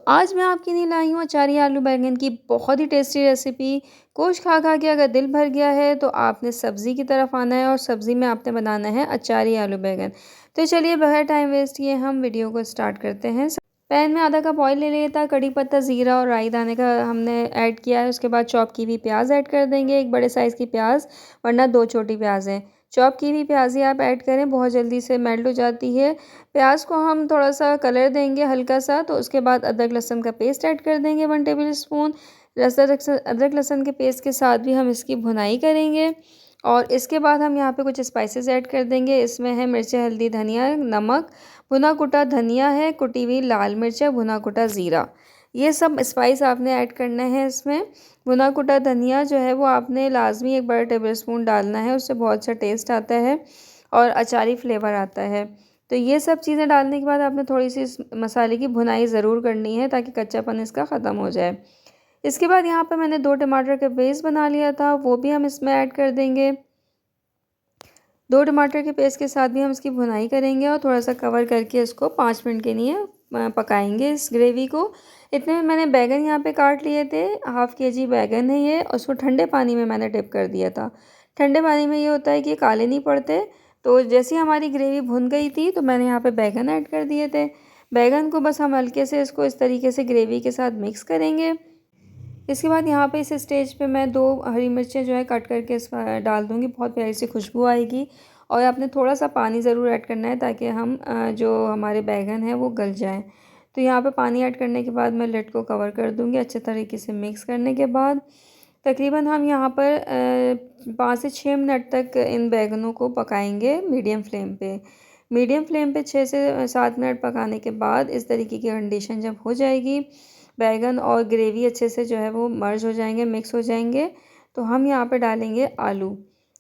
आज मैं आपके लिए लाई हूँ अचारी आलू बैंगन की बहुत ही टेस्टी रेसिपी। कुछ खा खा के अगर दिल भर गया है तो आपने सब्ज़ी की तरफ आना है और सब्ज़ी में आपने बनाना है अचारी आलू बैंगन। तो चलिए बगैर टाइम वेस्ट किए हम वीडियो को स्टार्ट करते हैं। पैन में आधा कप ऑयल ले लिया था, कड़ी पत्ता, ज़ीरा और राई दाने का हमने ऐड किया है। उसके बाद चॉप की हुई प्याज ऐड कर देंगे, एक बड़े साइज़ की प्याज वरना 2 छोटी प्याज हैं। चॉप की हुई प्याज़ ही आप ऐड करें, बहुत जल्दी से मेल्ट हो जाती है। प्याज को हम थोड़ा-सा कलर देंगे हल्का सा, तो उसके बाद अदरक लहसुन का पेस्ट ऐड कर देंगे 1 टेबलस्पून। अदरक लहसुन के पेस्ट के साथ भी हम इसकी भुनाई करेंगे और इसके बाद हम यहाँ पे कुछ स्पाइसेस ऐड कर देंगे। इसमें है मिर्ची, हल्दी, धनिया, नमक, भुना कुटा धनिया है, कुटी हुई लाल मिर्च है, भुना कुटा ज़ीरा। ये सब स्पाइस आपने ऐड करना है इसमें। भुना कुटा धनिया जो है वो आपने लाज़मी 1 बड़ा टेबलस्पून डालना है, उससे बहुत अच्छा टेस्ट आता है और अचारी फ्लेवर आता है। तो ये सब चीज़ें डालने के बाद आपने थोड़ी-सी इस मसाले की भुनाई ज़रूर करनी है ताकि कच्चापन इसका ख़त्म हो जाए। इसके बाद यहाँ पे मैंने 2 टमाटर का पेस्ट बना लिया था, वो भी हम इसमें ऐड कर देंगे। 2 टमाटर के पेस्ट के साथ भी हम इसकी भुनाई करेंगे और थोड़ा-सा कवर करके इसको 5 मिनट के लिए पकाएँगे इस ग्रेवी को। इतने में मैंने बैंगन यहाँ पे काट लिए थे, हाफ़ केजी बैंगन है ये, और उसको ठंडे पानी में मैंने डिप कर दिया था। ठंडे पानी में ये होता है कि ये काले नहीं पड़ते। तो जैसे ही हमारी ग्रेवी भुन गई थी तो मैंने यहाँ पे बैंगन ऐड कर दिए थे। बैंगन को बस हम हल्के से इसको इस तरीके से ग्रेवी के साथ मिक्स करेंगे। इसके बाद यहाँ पे इस स्टेज पे मैं 2 हरी मिर्चें जो है कट करके इसमें डाल दूँगी, बहुत प्यारी सी खुशबू आएगी। और आपने थोड़ा-सा पानी ज़रूर ऐड करना है ताकि हम जो हमारे बैंगन हैं वो गल जाएँ। तो यहाँ पे पानी ऐड करने के बाद मैं लिड को कवर कर दूँगी। अच्छे तरीके से मिक्स करने के बाद तकरीबन हम यहाँ पर 5 से 6 मिनट तक इन बैंगनों को पकाएँगे मीडियम फ्लेम पे। मीडियम फ्लेम पे 6 से 7 मिनट पकाने के बाद इस तरीके की कंडीशन जब हो जाएगी, बैंगन और ग्रेवी अच्छे से जो है वो मर्ज हो जाएंगे, मिक्स हो जाएंगे, तो हम यहाँ पे डालेंगे आलू।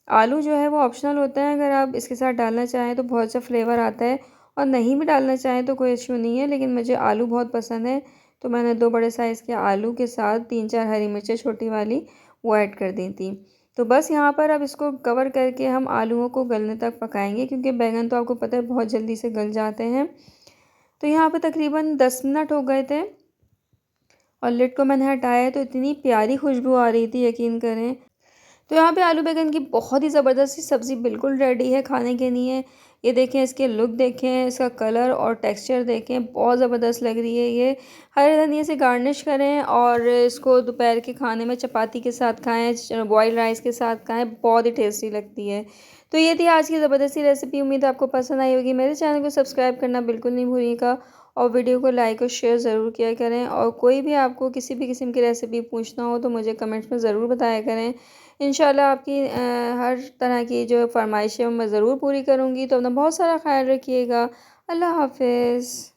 आलू जो है वो ऑप्शनल होता है, अगर आप इसके साथ डालना चाहें तो बहुत अच्छा फ्लेवर आता है और नहीं भी डालना चाहें तो कोई इश्यू नहीं है, लेकिन मुझे आलू बहुत पसंद है तो मैंने 2 बड़े साइज़ के आलू के साथ 3-4 हरी मिर्चें छोटी वाली वो ऐड कर दी थी। तो बस यहाँ पर अब इसको कवर करके हम आलूओं को गलने तक पकाएंगे, क्योंकि बैंगन तो आपको पता है बहुत जल्दी से गल जाते हैं। तो यहाँ पे तकरीबन 10 मिनट हो गए थे और लिड को मैंने हटाया तो इतनी प्यारी खुशबू आ रही थी, यकीन करें। तो यहाँ पे आलू बैंगन की बहुत ही ज़बरदस्त सी सब्ज़ी बिल्कुल रेडी है खाने के लिए। ये देखें, इसके लुक देखें, इसका कलर और टेक्सचर देखें, बहुत ज़बरदस्त लग रही है ये। हरे धनिया से गार्निश करें और इसको दोपहर के खाने में चपाती के साथ खाएँ, बॉइल्ड राइस के साथ खाएँ, बहुत ही टेस्टी लगती है। तो ये थी आज की ज़बरदस्त सी रेसिपी, उम्मीद है आपको पसंद आई होगी। मेरे चैनल को सब्सक्राइब करना बिल्कुल नहीं भूलिएगा और वीडियो को लाइक और शेयर ज़रूर किया करें। और कोई भी आपको किसी भी किस्म की रेसिपी पूछना हो तो मुझे कमेंट्स में ज़रूर बताया करें। इंशाल्लाह आपकी हर तरह की जो फ़रमाइश है वो मैं ज़रूर पूरी करूँगी। तो अपना बहुत सारा ख़्याल रखिएगा। अल्लाह हाफ़िज़।